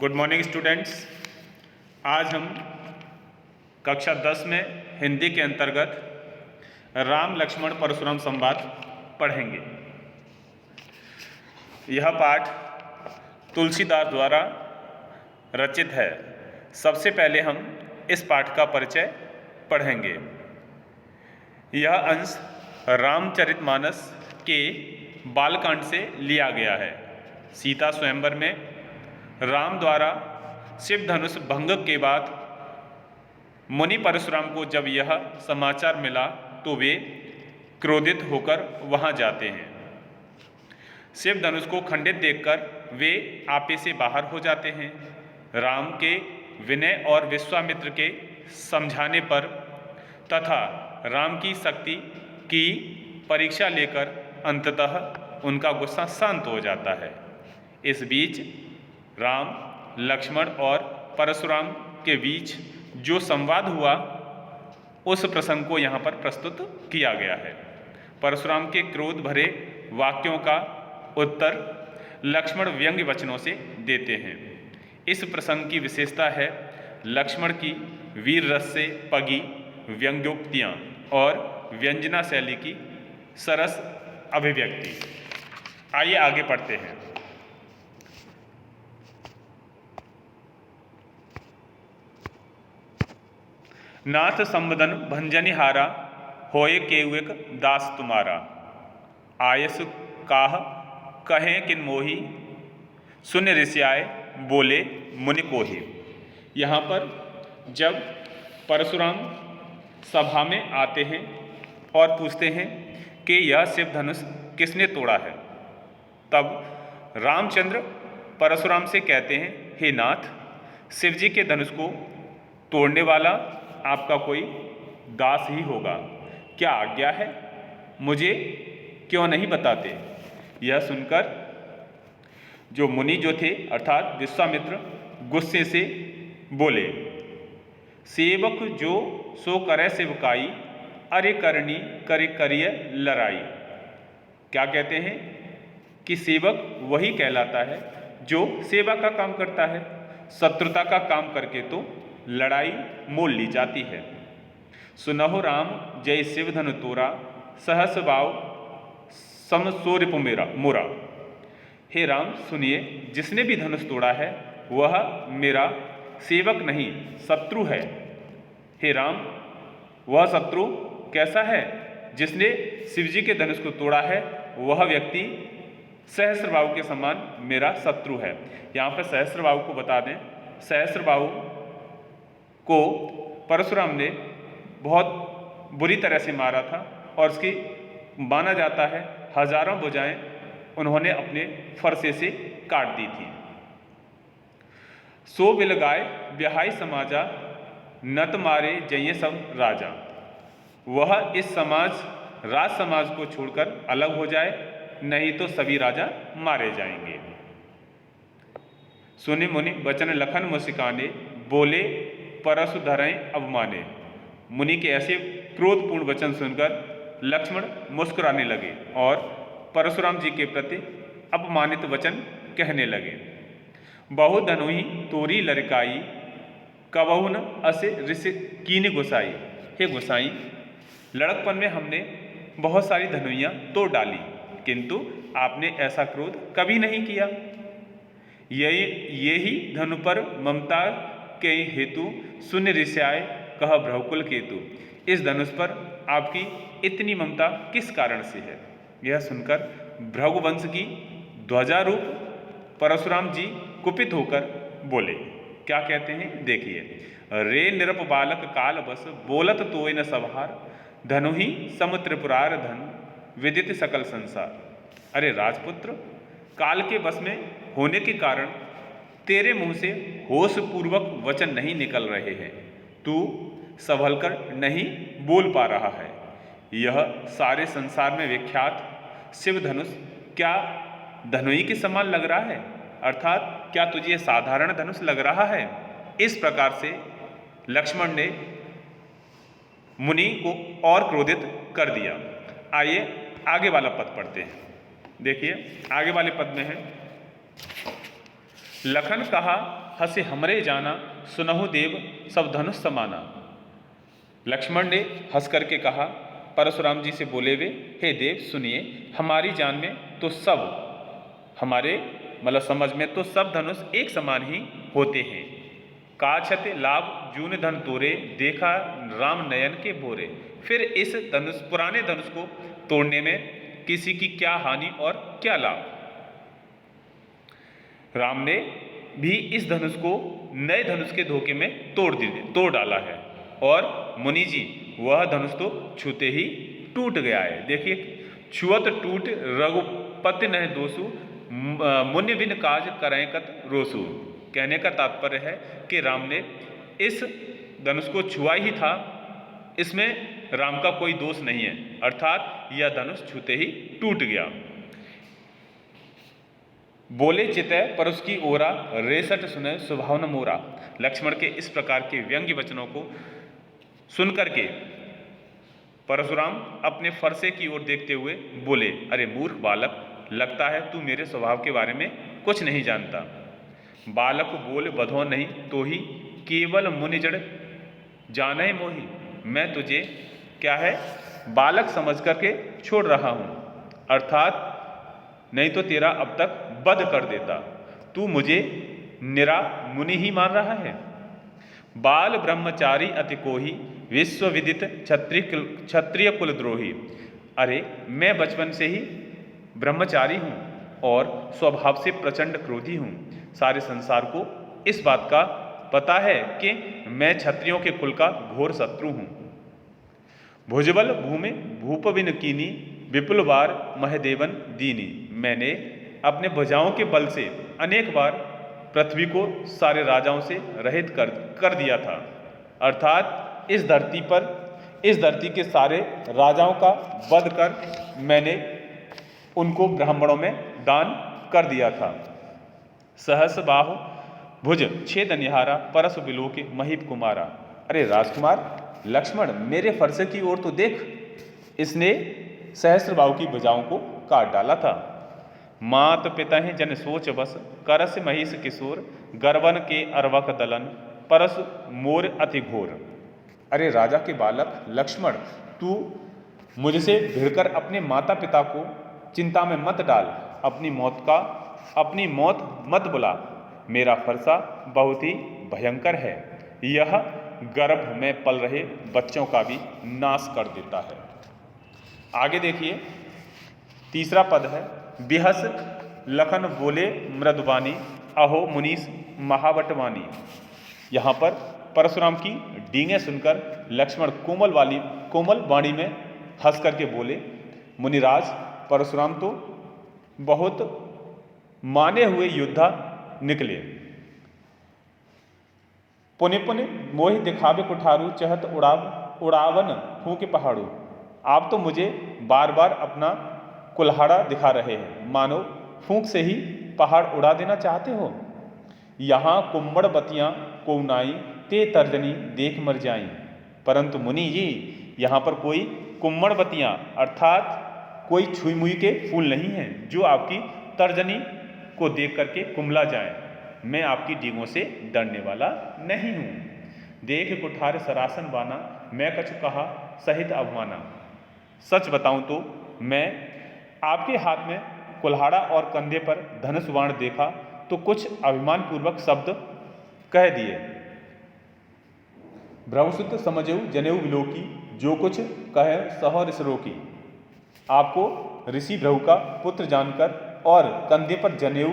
Good morning students. आज हम कक्षा 10 में हिंदी के अंतर्गत राम लक्ष्मण परशुराम संवाद पढ़ेंगे। यह पाठ तुलसीदास द्वारा रचित है। सबसे पहले हम इस पाठ का परिचय पढ़ेंगे। यह अंश रामचरितमानस के बालकांड से लिया गया है। सीता स्वयंवर में राम द्वारा शिव धनुष भंग के बाद मुनि परशुराम को जब यह समाचार मिला तो वे क्रोधित होकर वहां जाते हैं। शिव धनुष को खंडित देखकर वे आपे से बाहर हो जाते हैं। राम के विनय और विश्वामित्र के समझाने पर तथा राम की शक्ति की परीक्षा लेकर अंततः उनका गुस्सा शांत हो जाता है। इस बीच राम, लक्ष्मण और परशुराम के बीच जो संवाद हुआ उस प्रसंग को यहाँ पर प्रस्तुत किया गया है। परशुराम के क्रोध भरे वाक्यों का उत्तर लक्ष्मण व्यंग्य वचनों से देते हैं। इस प्रसंग की विशेषता है लक्ष्मण की वीर रस से पगी व्यंग्योक्तियाँ और व्यंजना शैली की सरस अभिव्यक्ति। आइए आगे पढ़ते हैं। नाथ संबदन भंजनिहारा होए केउक दास तुम्हारा। आयस काह कहें किन मोही सुन ऋषियाय बोले मुनि कोहि। यहाँ पर जब परशुराम सभा में आते हैं और पूछते हैं कि यह शिव धनुष किसने तोड़ा है, तब रामचंद्र परशुराम से कहते हैं, हे नाथ, शिवजी के धनुष को तोड़ने वाला आपका कोई दास ही होगा। क्या आज्ञा है, मुझे क्यों नहीं बताते। यह सुनकर जो मुनि जो थे अर्थात विश्वामित्र गुस्से से बोले, सेवक जो सो करे सेवकाई, अरे करनी करे करिय लड़ाई। क्या कहते हैं कि सेवक वही कहलाता है जो सेवा का काम करता है। शत्रुता का काम करके तो लड़ाई मोल ली जाती है। सुनहो राम जय शिव धनु तोरा, सहस भाव समसोरिप मोरा। हे राम सुनिए, जिसने भी धनुष तोड़ा है वह मेरा सेवक नहीं शत्रु है। हे राम, वह शत्रु कैसा है? जिसने शिवजी के धनुष को तोड़ा है वह व्यक्ति सहस्त्रबाहु के समान मेरा शत्रु है। यहाँ पर सहस्त्रबाहु को बता दें, सहस्त्रबाहु को परशुराम ने बहुत बुरी तरह से मारा था और उसकी माना जाता है हजारों भुजाएं उन्होंने अपने फरसे से काट दी थी। सो बिलगाय ब्याहाई समाजा, नत मारे जइये सब राजा। वह इस राज समाज को छोड़कर अलग हो जाए, नहीं तो सभी राजा मारे जाएंगे। सुनि मुनि वचन लखन मुस्काने, बोले परशु धरें अवमाने। मुनि के ऐसे क्रोधपूर्ण वचन सुनकर लक्ष्मण मुस्कुराने लगे और परशुराम जी के प्रति अपमानित वचन कहने लगे। बहु धनुहि तोरी लड़काई, कबहुन असे ऋषि कीन गुसाई। हे गुसाई, लड़कपन में हमने बहुत सारी धनुइयाँ तोड़ डाली, किंतु आपने ऐसा क्रोध कभी नहीं किया। यही धनु पर ममता के हेतु सुन ऋषियाय कह भ्रकुल केतु। इस धनुष पर आपकी इतनी ममता किस कारण से है? यह सुनकर भृगुवंश की ध्वजा रूप परशुराम जी कुपित होकर बोले। क्या कहते हैं देखिए, रे निरप बालक काल बस, बोलत तोय न सभार, धनु ही सम त्रिपुरार धन, विदित सकल संसार। अरे राजपुत्र, काल के बस में होने के कारण तेरे मुंह से होश पूर्वक वचन नहीं निकल रहे हैं, तू संभलकर नहीं बोल पा रहा है। यह सारे संसार में विख्यात शिव धनुष क्या धनुई के समान लग रहा है? अर्थात क्या तुझे साधारण धनुष लग रहा है? इस प्रकार से लक्ष्मण ने मुनि को और क्रोधित कर दिया। आइए आगे वाला पद पढ़ते हैं। देखिए आगे वाले पद में है, लखन कहा हसे हमरे जाना, सुनहु देव सब धनुष समाना। लक्ष्मण ने हंस करके कहा, परशुराम जी से बोले वे, हे देव सुनिए, हमारी जान में तो सब, हमारे मतलब समझ में तो सब धनुष एक समान ही होते हैं। काछत लाभ जून धन तोरे, देखा राम नयन के भोरे। फिर इस धनुष, पुराने धनुष को तोड़ने में किसी की क्या हानि और क्या लाभ। राम ने भी इस धनुष को नए धनुष के धोखे में तोड़ डाला है, और मुनि जी वह धनुष तो छूते ही टूट गया है। देखिए, छुअत टूट रघुपति नह दोषु, मुनि बिन काज करें कत रोसु। कहने का तात्पर्य है कि राम ने इस धनुष को छुआ ही था, इसमें राम का कोई दोष नहीं है, अर्थात यह धनुष छूते ही टूट गया। बोले चितय पर उसकी ओरा, रेसट सुने सुभावन मोरा। लक्ष्मण के इस प्रकार के व्यंग्य वचनों को सुनकर के परशुराम अपने फरसे की ओर देखते हुए बोले, अरे मूर्ख बालक, लगता है तू मेरे स्वभाव के बारे में कुछ नहीं जानता। बालक बोल बधो नहीं तो ही, केवल मुनि जड़ जाने मोही। मैं तुझे क्या है बालक समझ करके छोड़ रहा हूं, अर्थात नहीं तो तेरा अब तक वध कर देता। तू मुझे निरा मुनि ही मान रहा है। बाल ब्रह्मचारी अति कोही, विश्व विदित क्षत्रिय कुलद्रोही। अरे मैं बचपन से ही ब्रह्मचारी हूँ और स्वभाव से प्रचंड क्रोधी हूँ। सारे संसार को इस बात का पता है कि मैं क्षत्रियों के कुल का घोर शत्रु हूँ। भुजबल भूमि भूप बिन कीनी, विपुल बार महदेवन दीनी। मैंने अपने भुजाओं के बल से अनेक बार पृथ्वी को सारे राजाओं से रहित कर दिया था, अर्थात इस धरती के सारे राजाओं का वध कर मैंने उनको ब्राह्मणों में दान कर दिया था। सहस बाहु भुज छेद निहारा, परस बिलोके महीप कुमारा। अरे राजकुमार लक्ष्मण, मेरे फरसे की ओर तो देख, इसने सहस्त्र बाहु की भुजाओं को काट डाला था। मात पिता हैं जन सोच बस, करस महिष किशोर, गर्वन के अरवक दलन, परस मोर अति घोर। अरे राजा के बालक लक्ष्मण, तू मुझसे भिड़कर अपने माता पिता को चिंता में मत डाल, अपनी मौत मत बुला। मेरा फरसा बहुत ही भयंकर है, यह गर्भ में पल रहे बच्चों का भी नाश कर देता है। आगे देखिए, तीसरा पद है, बिहस लखन बोले मृदुवानी, अहो मुनीस महावटवानी। यहाँ पर परशुराम की डींगे सुनकर लक्ष्मण कोमल वाणी में हंस करके बोले, मुनिराज परशुराम तो बहुत माने हुए योद्धा निकले। पुनि पुनि मोहि दिखावे कुठारू, चहत उड़ावन फूंके पहाड़ू। आप तो मुझे बार बार अपना कुल्हाड़ा दिखा रहे हैं, मानो फूंक से ही पहाड़ उड़ा देना चाहते हो। यहाँ कुम्मड़ बतियाँ कोउनाई, ते तर्जनी देख मर जाई। परंतु मुनि जी, यहाँ पर कोई कुम्मड़ बतियाँ अर्थात कोई छुई मुई के फूल नहीं हैं जो आपकी तर्जनी को देख करके कुम्हला जाए। मैं आपकी डींगों से डरने वाला नहीं हूँ। देख कुठार सरासन बाना, मैं कछु कहा सहित अवमाना। सच बताऊं तो मैं आपके हाथ में कुल्हाड़ा और कंधे पर धनुष बाण देखा तो कुछ अभिमान पूर्वक शब्द कह दिए। ब्रह्मसुत समझऊ जनेऊ विलोकी, जो कुछ कहे सहो ऋष रोकी। आपको ऋषि भृगु का पुत्र जानकर और कंधे पर जनेऊ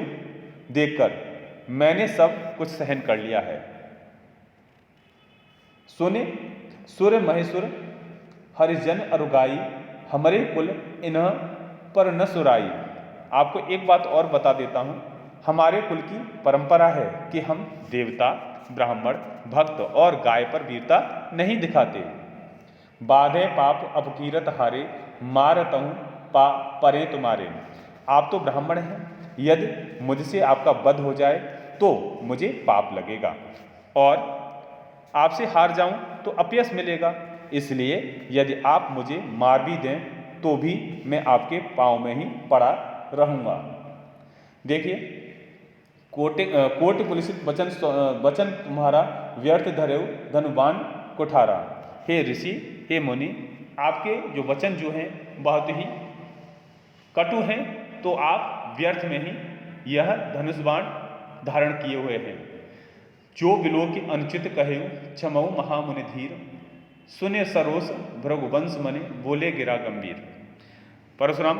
देखकर मैंने सब कुछ सहन कर लिया है। सुने सुर महेश्वर हरिजन अरुगाई, हमारे कुल इन्ह पर न सुराई। आपको एक बात और बता देता हूँ, हमारे कुल की परंपरा है कि हम देवता, ब्राह्मण, भक्त और गाय पर वीरता नहीं दिखाते। बाधे पाप अपकीरत हारे, मारतहूँ परे तुम्हारे। आप तो ब्राह्मण हैं, यदि मुझसे आपका वध हो जाए तो मुझे पाप लगेगा और आपसे हार जाऊं तो अपयश मिलेगा। इसलिए यदि आप मुझे मार भी दें तो भी मैं आपके पाँव में ही पड़ा रहूँगा। देखिए, कोटि पुलिसित वचन तुम्हारा व्यर्थ धरे धनुवान कुठारा। हे ऋषि, हे मुनि, आपके जो वचन जो हैं बहुत ही कटु हैं, तो आप व्यर्थ में ही यह धनुष बाण धारण किए हुए हैं। जो विलोक की अनुचित कहे क्षमऊ महामुनि धीर, सुने सरोस भृगुवंश मने बोले गिरा गंभीर। परशुराम,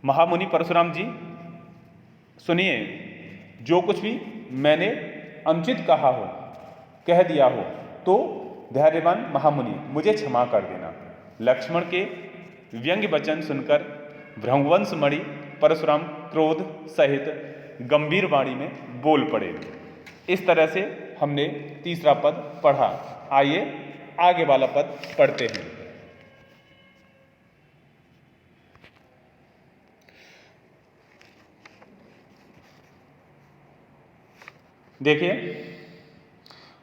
महामुनि परशुराम जी सुनिए, जो कुछ भी मैंने अनुचित कहा हो, कह दिया हो, तो धैर्यवान महामुनि मुझे क्षमा कर देना। लक्ष्मण के व्यंग्य वचन सुनकर भृगुवंश मणि परशुराम क्रोध सहित गंभीर वाणी में बोल पड़े। इस तरह से हमने तीसरा पद पढ़ा। आइए आगे वाला पद पढ़ते हैं। देखिए,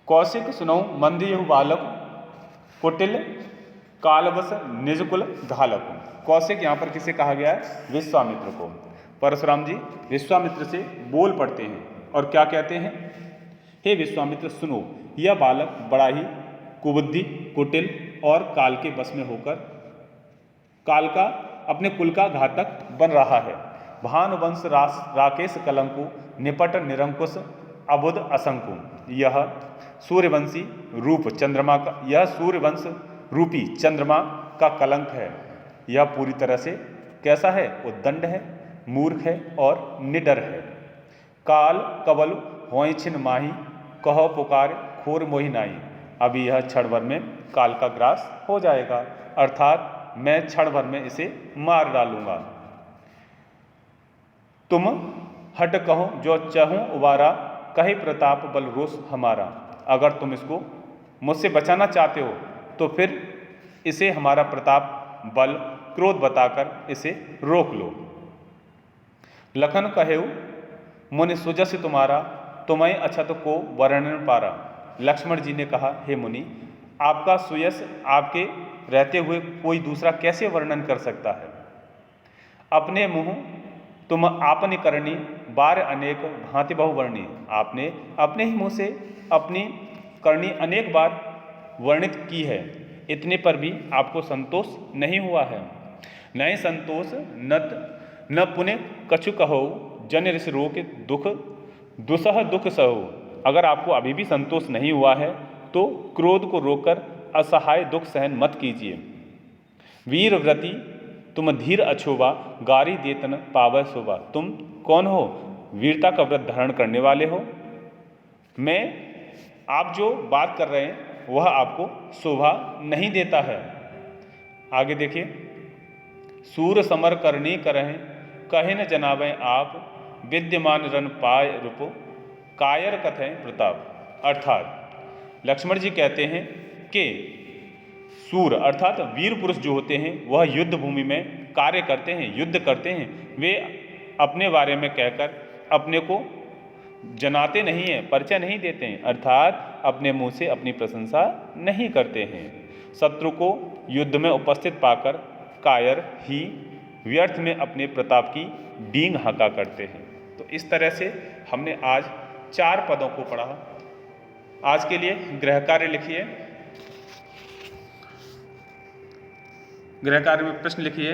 कौशिक सुनऊ मंदयु बालक, कुटिल कालवश निजकुल घालक। कौशिक यहाँ पर किसे कहा गया है? विश्वामित्र को। परशुराम जी विश्वामित्र से बोल पड़ते हैं और क्या कहते हैं? हे विश्वामित्र सुनो, यह बालक बड़ा ही कुबुद्धि, कुटिल और काल के बस में होकर काल का अपने कुल का घातक बन रहा है। भानुवंश राकेश कलंकु, निपट निरंकुश अबुध असंकु। यह सूर्यवंशी रूप चंद्रमा का, यह सूर्यवंश रूपी चंद्रमा का कलंक है। यह पूरी तरह से कैसा है? उद्दंड है, मूर्ख है और निडर है। काल कबल होय छिन माही, कहो पुकार खोर मोहि नाई। अभी यह क्षण भर में काल का ग्रास हो जाएगा, अर्थात मैं क्षण भर में इसे मार डालूंगा। तुम हट कहो जो चाहूं उबारा, कहे प्रताप बल रोष हमारा। अगर तुम इसको मुझसे बचाना चाहते हो तो फिर इसे हमारा प्रताप बल क्रोध बताकर इसे रोक लो। लखन कहेऊ मुनि सुजस तुम्हारा, तुम्हें अछत को वर्णन पारा। लक्ष्मण जी ने कहा, हे मुनि, आपका सुयश आपके रहते हुए कोई दूसरा कैसे वर्णन कर सकता है? अपने मुँह तुम आपने करनी, बार अनेक भांति बहुवर्णी। आपने अपने ही मुँह से अपनी करनी अनेक बार वर्णित की है, इतने पर भी आपको संतोष नहीं हुआ है। नए संतोष न पुण्य कछु कहो, जन ऋषि रोक दुख दुसह दुख सहो। अगर आपको अभी भी संतोष नहीं हुआ है तो क्रोध को रोककर असहाय दुख सहन मत कीजिए। वीर व्रति तुम धीर अछोवा, गारी देतन पावै शोभा। तुम कौन हो? वीरता का व्रत धारण करने वाले हो। आप जो बात कर रहे हैं वह आपको शोभा नहीं देता है। आगे देखिए, सूर समर करनी करें, कहे न जनावें आप, विद्यमान रन पाय रूपो, कायर कथें प्रताप। अर्थात लक्ष्मण जी कहते हैं कि सूर अर्थात वीर पुरुष जो होते हैं वह युद्ध भूमि में कार्य करते हैं, युद्ध करते हैं। वे अपने बारे में कहकर अपने को जनाते नहीं हैं, परिचय नहीं देते हैं, अर्थात अपने मुंह से अपनी प्रशंसा नहीं करते हैं। शत्रु को युद्ध में उपस्थित पाकर कायर ही व्यर्थ में अपने प्रताप की डींग हाँका करते हैं। तो इस तरह से हमने आज 4 पदों को पढ़ा। आज के लिए गृह कार्य लिखिए। गृह कार्य में प्रश्न लिखिए,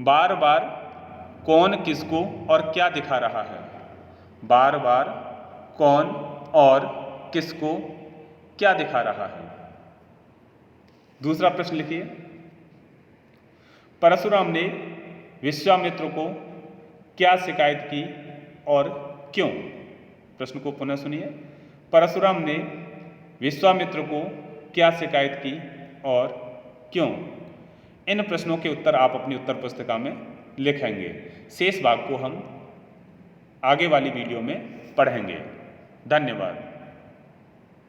बार बार कौन किसको और क्या दिखा रहा है? बार बार कौन और किसको क्या दिखा रहा है? दूसरा प्रश्न लिखिए, परशुराम ने विश्वामित्र को क्या शिकायत की और क्यों? प्रश्न को पुनः सुनिए। परशुराम ने विश्वामित्र को क्या शिकायत की और क्यों? इन प्रश्नों के उत्तर आप अपनी उत्तर पुस्तिका में लिखेंगे। शेष भाग को हम आगे वाली वीडियो में पढ़ेंगे। धन्यवाद।